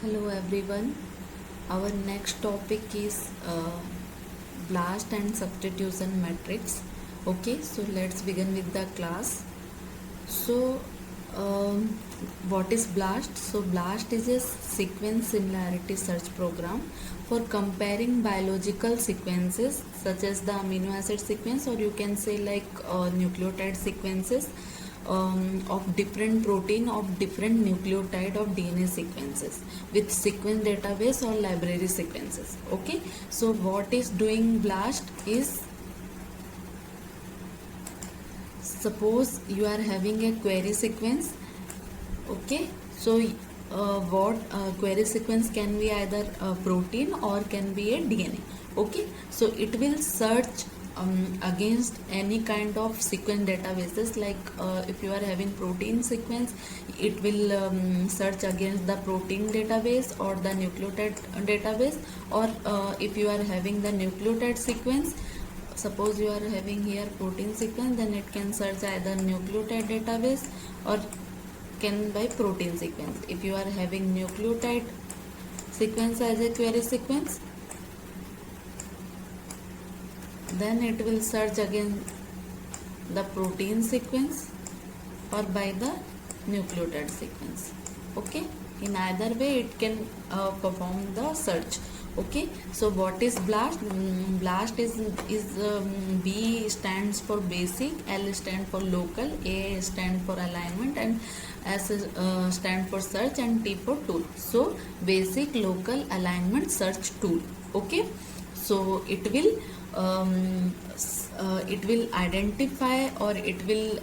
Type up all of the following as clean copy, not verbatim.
Hello everyone. Our next topic is blast and substitution matrix. Okay, so let's begin with the class. So, um, what is BLAST? So, BLAST is a sequence similarity search program for comparing biological sequences such as the amino acid sequence, or you can say like nucleotide sequences of different protein of different nucleotide of DNA sequences with sequence database or library sequences. Okay, so what is doing BLAST is, suppose you are having a query sequence. Okay, so what query sequence can be either a protein or can be a DNA. Okay, so it will search against any kind of sequence databases, like if you are having protein sequence, it will search against the protein database or the nucleotide database, or if you are having the nucleotide sequence, suppose you are having here protein sequence, then it can search either nucleotide database or can by protein sequence. If you are having nucleotide sequence as a query sequence, then it will search again the protein sequence or by the nucleotide sequence. Okay, in either way it can perform the search. Okay, so what is BLAST? BLAST is B stands for basic, L stand for local, A stand for alignment, and S stand for search, and T for tool. So basic, local, alignment, search tool. Okay, so it will identify, or it will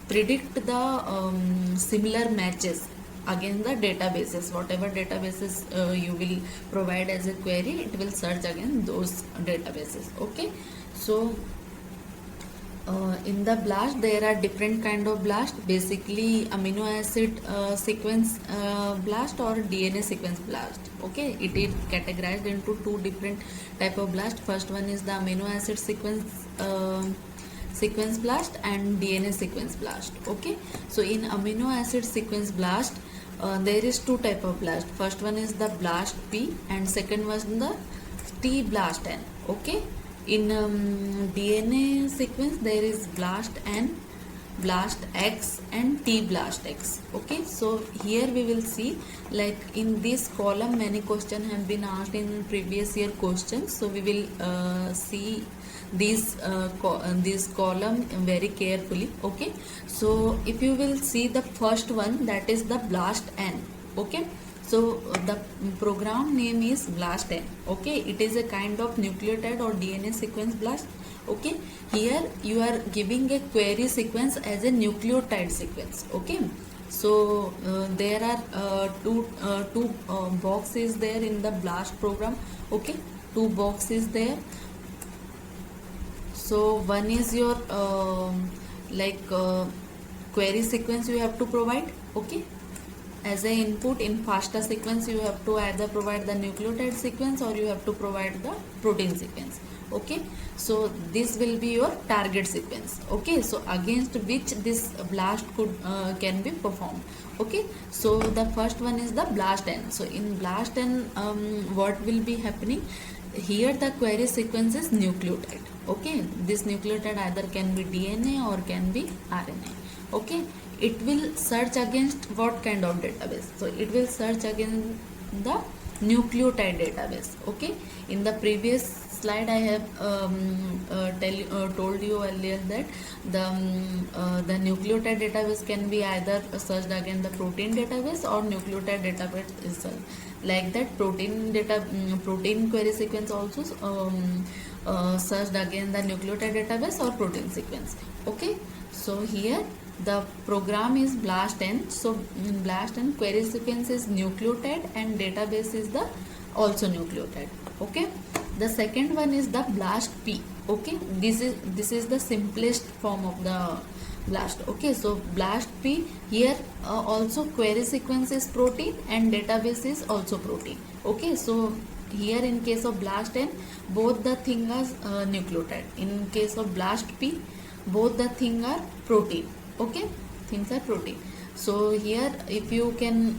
predict the similar matches against the databases. Whatever databases you will provide as a query, it will search against those databases. Okay, so in the BLAST there are different kind of BLAST, basically amino acid sequence BLAST or DNA sequence BLAST. Okay, it is categorized into two different type of BLAST. First one is the amino acid sequence BLAST and DNA sequence BLAST. Okay, so in amino acid sequence BLAST there is two type of BLAST. First one is the BLAST P and second was the T BLAST N. Okay, in DNA sequence there is BLAST N, BLAST X and T BLAST X. Okay, so here we will see, like in this column many questions have been asked in previous year questions, so we will see this column very carefully. Okay, so if you will see the first one, that is the BLAST N. Okay, so the program name is BLAST N. Okay, it is a kind of nucleotide or DNA sequence BLAST. Okay, here you are giving a query sequence as a nucleotide sequence. Okay, so there are two boxes there in the BLAST program. Okay, two boxes there. So one is your query sequence you have to provide. Okay, as a input in FASTA sequence you have to either provide the nucleotide sequence or you have to provide the protein sequence. Okay, so this will be your target sequence. Okay, so against which this BLAST can be performed. Okay, so the first one is the BLAST N. So in BLAST N what will be happening here, the query sequence is nucleotide. Okay, this nucleotide either can be DNA or can be RNA. Okay, it will search against what kind of database? So it will search against the nucleotide database. Okay, in the previous slide I have told you earlier that the nucleotide database can be either searched against the protein database or nucleotide database itself. Like that, protein query sequence also searched against the nucleotide database or protein sequence. Okay, so here the program is BLAST N. So BLAST N query sequence is nucleotide and database is the also nucleotide. Okay, the second one is the BLAST P. Okay, this is the simplest form of the BLAST. Okay, so BLAST P, here also query sequence is protein and database is also protein. Okay, so here in case of BLAST N both the thing are nucleotide. In case of BLAST P both the thing are protein. Okay, things are protein. So here if you can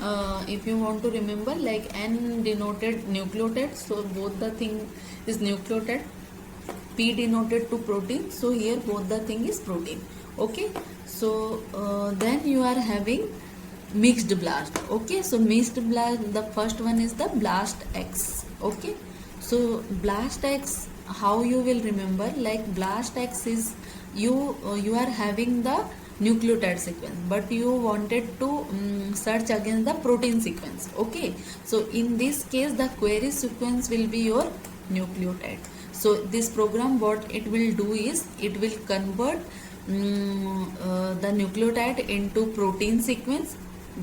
if you want to remember, like N denoted nucleotide, so both the thing is nucleotide. P denoted to protein, so here both the thing is protein. Okay, so then you are having mixed blast. Okay, so mixed blast, the first one is the blast X. Okay, so blast X, how you will remember, like blast X is you are having the nucleotide sequence, but you wanted to search against the protein sequence. Okay, so in this case the query sequence will be your nucleotide. So this program, what it will do is it will convert the nucleotide into protein sequence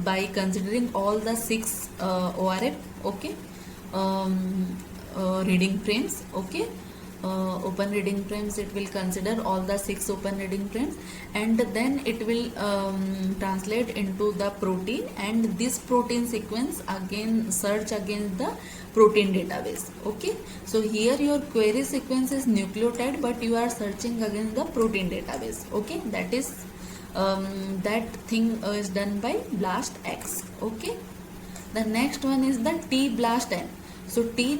by considering all the 6 ORF. Okay, reading frames. Okay, open reading frames, it will consider all the 6 open reading frames, and then it will translate into the protein, and this protein sequence again search against the protein database. Okay, so here your query sequence is nucleotide, but you are searching against the protein database. Okay, that is that thing is done by blast X. Okay, the next one is the T blast N. So T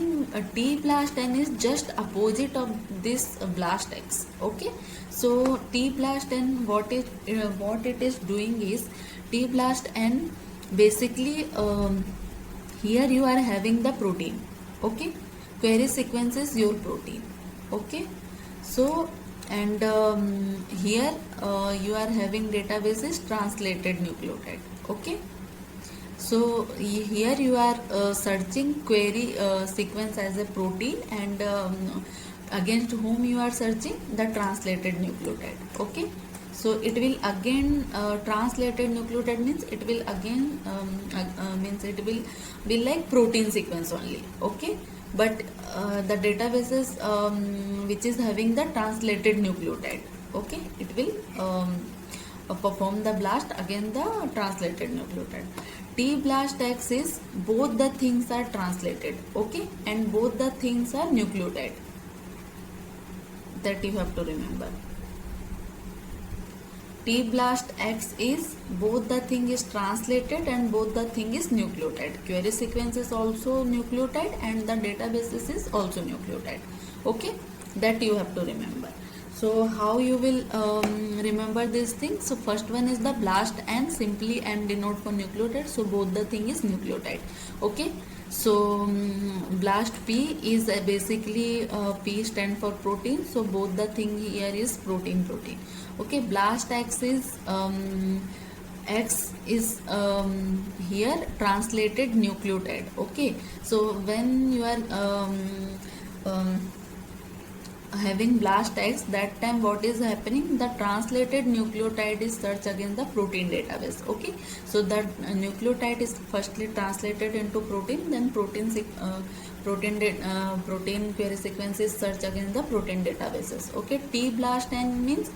blast N is just opposite of this blast X. Okay, so T blast N, what it is doing is, T blast N basically here you are having the protein. Okay, query sequence is your protein. Okay, so and here you are having database is translated nucleotide. Okay, so here you are searching query sequence as a protein, and against whom you are searching the translated nucleotide. Okay, so it will again translated nucleotide means it will again means it will be like protein sequence only. Okay, but the databases which is having the translated nucleotide. Okay, it will perform the blast against the translated nucleotide. T blast X is both the things are translated. Okay, and both the things are nucleotide. That you have to remember. T blast X is both the thing is translated and both the thing is nucleotide. Query sequence is also nucleotide and the databases is also nucleotide. Okay, that you have to remember. So how you will remember these things? So first one is the blast N, simply N denote for nucleotide, so both the thing is nucleotide. Okay, so blast P is basically P stand for protein, so both the thing here is protein. Okay, blast X is X is here translated nucleotide. Okay, so when you are having blast X, that time what is happening, the translated nucleotide is searched against the protein database. Okay, so that nucleotide is firstly translated into protein, then protein query sequence is searched against the protein databases. Okay, T blast N means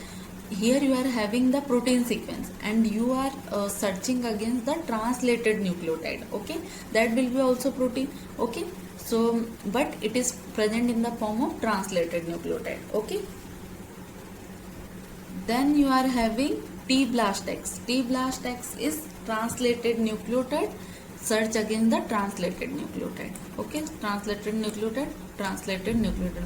here you are having the protein sequence and you are searching against the translated nucleotide. Okay, that will be also protein. Okay, so but it is present in the form of translated nucleotide. Okay, then you are having T blast X. T blast X is translated nucleotide search against the translated nucleotide. Okay, translated nucleotide,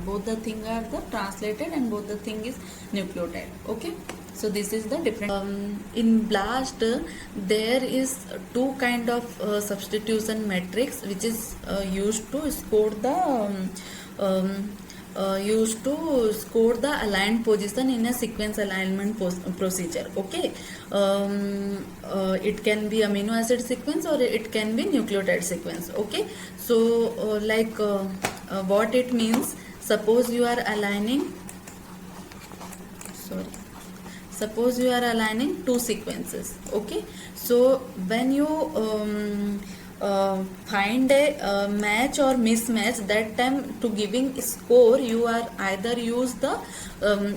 both the thing are the translated and both the thing is nucleotide. Okay, so this is the different in blast. There is two kind of substitution matrix which is used to score the aligned position in a sequence alignment procedure. Okay, it can be amino acid sequence or it can be nucleotide sequence. Okay, so what it means, suppose you are aligning two sequences. Okay, so when you find a match or mismatch, that time to giving score you are either use the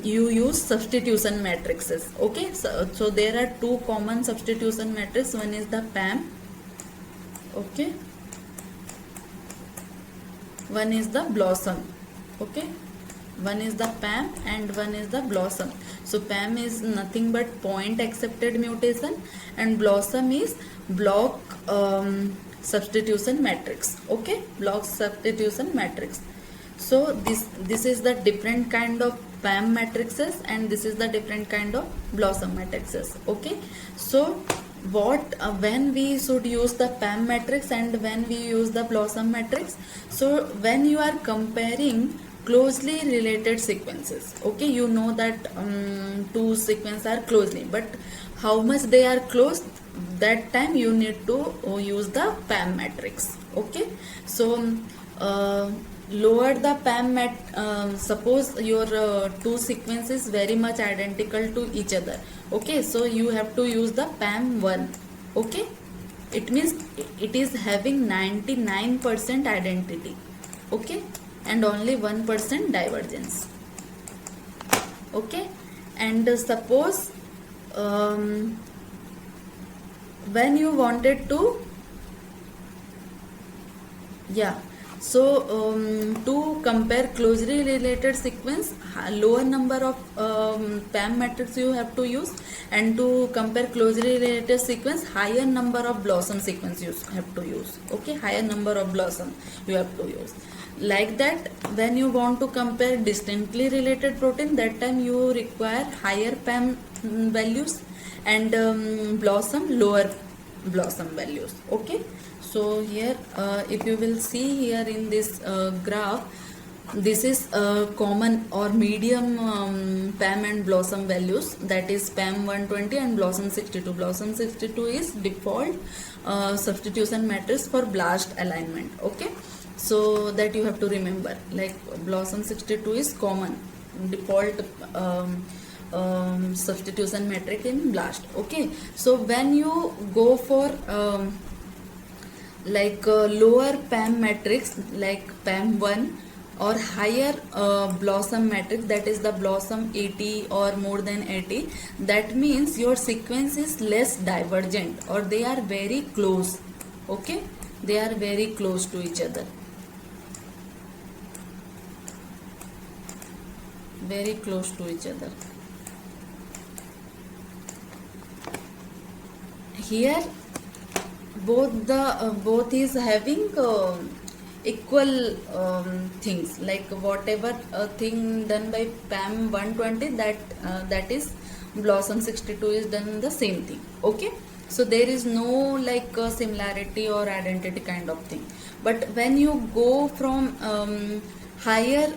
you use substitution matrices. Okay, so there are two common substitution matrices. One is the PAM. Okay, one is the Blossom. Okay, one is the PAM and one is the BLOSSOM. So PAM is nothing but point accepted mutation, and BLOSSOM is block substitution matrix. Okay, block substitution matrix. So this is the different kind of PAM matrices, and this is the different kind of BLOSSOM matrices. Okay, so what when we should use the PAM matrix and when we use the BLOSSOM matrix? So when you are comparing closely related sequences, okay, you know that two sequences are closely, but how much they are close, that time you need to use the PAM matrix. Okay, so uh, lower the PAM suppose your two sequences very much identical to each other. Okay, so you have to use the PAM 1. Okay, it means it is having 99% identity. Okay, and only 1% divergence. Okay, and suppose um, when you wanted to, yeah, so to compare closely related sequence, lower number of PAM matrix you have to use, and to compare closely related sequence, higher number of BLOSSOM sequence you have to use. Okay, higher number of BLOSSOM you have to use. Like that, when you want to compare distantly related protein, that time you require higher PAM values, and BLOSSOM lower BLOSSOM values. Okay, so here if you will see here in this graph, this is common or medium PAM and BLOSSOM values, that is PAM 120 and BLOSSOM 62. BLOSSOM 62 is default substitution matrix for blast alignment. Okay, so that you have to remember, like BLOSSOM 62 is common default substitution matrix in blast. Okay, so when you go for lower PAM matrix like PAM 1 or higher BLOSSOM matrix, that is the BLOSSOM 80 or more than 80, that means your sequence is less divergent or they are very close. Okay, they are very close to each other, very close to each other. Here both is having equal things, like whatever thing done by PAM 120, that is BLOSSOM 62 is done the same thing. Okay, so there is no like similarity or identity kind of thing. But when you go from higher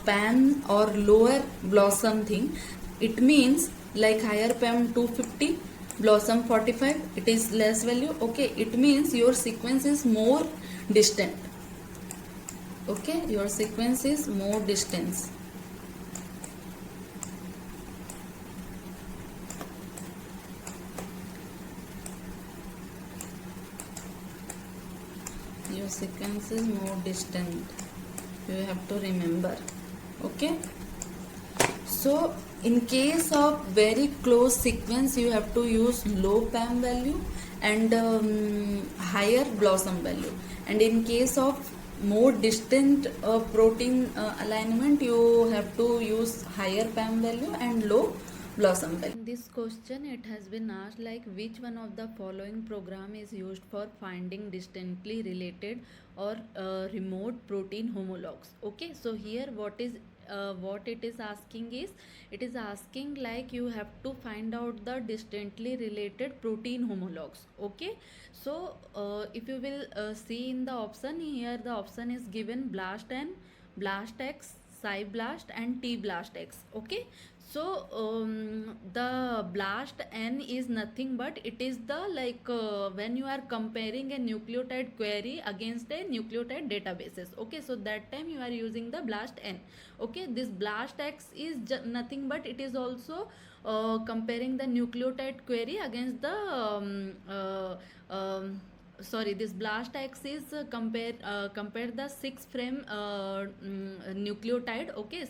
PAM or lower BLOSSOM thing, it means like higher PAM 250, BLOSSOM 45, it is less value. Okay, it means your sequence is more distant. Okay, your sequence is more distance. Your sequence is more distant, you have to remember. Okay, so in case of very close sequence, you have to use low PAM value and higher BLOSSOM value. And in case of more distant protein alignment, you have to use higher PAM value and low BLOSSOM value. In this question, it has been asked like which one of the following program is used for finding distantly related or remote protein homologs. Okay, so here what it is asking is, it is asking like you have to find out the distantly related protein homologs. Okay, so if you will see in the option here, the option is given blast N, blast X, blast and T blast X. Okay, so the blast N is nothing but it is the like when you are comparing a nucleotide query against a nucleotide databases. Okay, so that time you are using the blast N. Okay, this blast X is nothing but it is also comparing the nucleotide query against the sorry, this blast axis compare the 6 frame nucleotide, okay,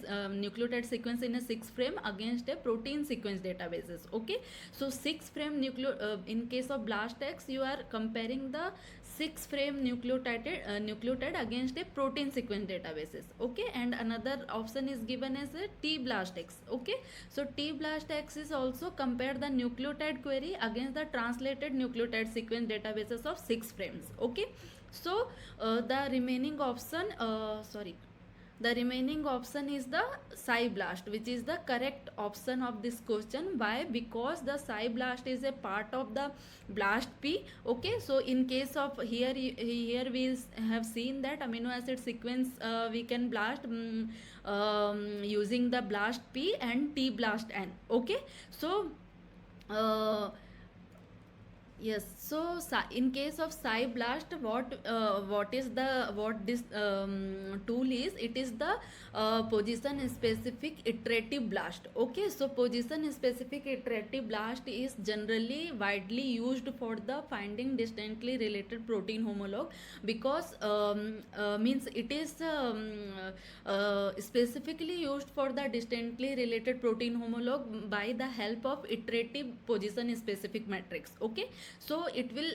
nucleotide sequence in a 6 frame against a protein sequence databases. Okay, so 6 frame in case of blast X, you are comparing the 6 frame nucleotide against a protein sequence databases. Okay, and another option is given as a T blast X. Okay, so T blast X is also compare the nucleotide query against the translated nucleotide sequence databases of 6 frames. Okay, so the remaining option the remaining option is the psi blast, which is the correct option of this question. Why? Because the psi blast is a part of the blast P. Okay, so in case of here we have seen that amino acid sequence we can blast using the blast P and T blast N. Okay, so yes, so in case of psi blast, what this tool is? It is the position specific iterative blast. Okay, so position specific iterative blast is generally widely used for the finding distantly related protein homologue, because means it is specifically used for the distantly related protein homologue by the help of iterative position specific matrix. Okay, so it will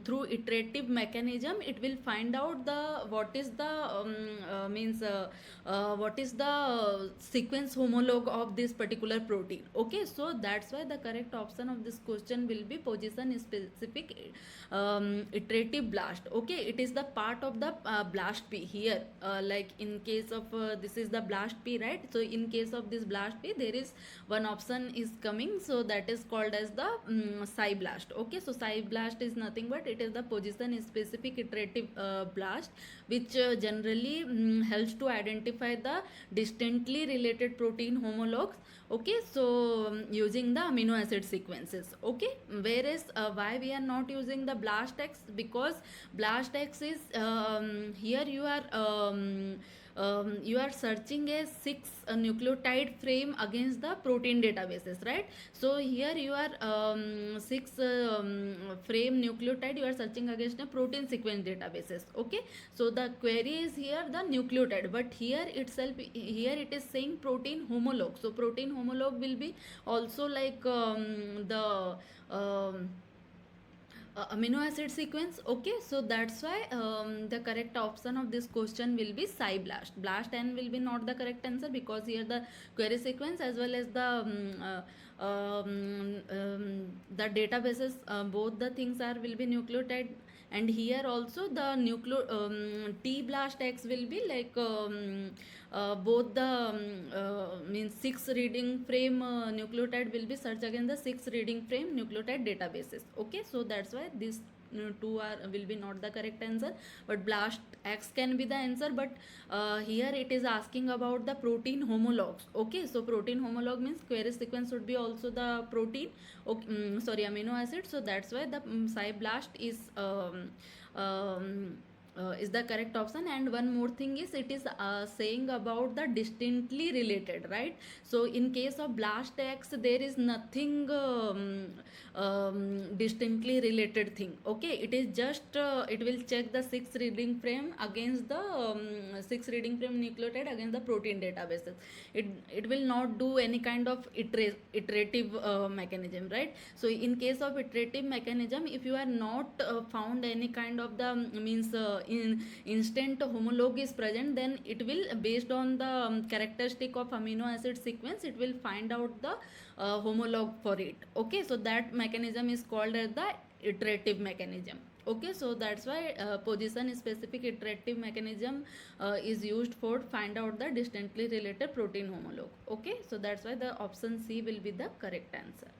through iterative mechanism it will find out the what is the what is the sequence homologue of this particular protein. Okay, so that's why the correct option of this question will be position specific iterative blast. Okay, it is the part of the blast P here, like in case of this is the blast P, right? So in case of this blast P, there is one option is coming, so that is called as the psi blast. Okay, so psi blast is nothing but it is the position specific iterative blast, which generally helps to identify the distantly related protein homologues. Okay, so using the amino acid sequences. Okay, whereas why we are not using the blast X? Because blast X is here you are searching a 6 nucleotide frame against the protein databases, right? So here you are 6 frame nucleotide you are searching against a protein sequence databases. Okay, so the query is here the nucleotide, but here itself here it is saying protein homologue. So protein homologue will be also like the amino acid sequence. Okay, so that's why the correct option of this question will be psi blast. Blast N will be not the correct answer, because here the query sequence as well as the databases, both the things are will be nucleotide, and here also the T blast X will be like both the means 6 reading frame nucleotide will be searched against the 6 reading frame nucleotide databases. Okay, so that's why this two are will be not the correct answer, but blast X can be the answer. But here it is asking about the protein homologues. Okay, so protein homologue means query sequence should be also the protein, okay, sorry, amino acid. So that's why the psi blast is the correct option. And one more thing is it is saying about the distantly related, right? So in case of blast X, there is nothing distantly related thing. Okay, it is just it will check the 6 reading frame against the 6 reading frame nucleotide against the protein databases. It will not do any kind of iterative mechanism, right? So in case of iterative mechanism, if you are not found any kind of the means in instant homologue is present, then it will based on the characteristic of amino acid sequence, it will find out the homologue for it. Okay, so that mechanism is called as the iterative mechanism. Okay, so that's why position specific iterative mechanism is used for find out the distantly related protein homologue. Okay, so that's why the option C will be the correct answer.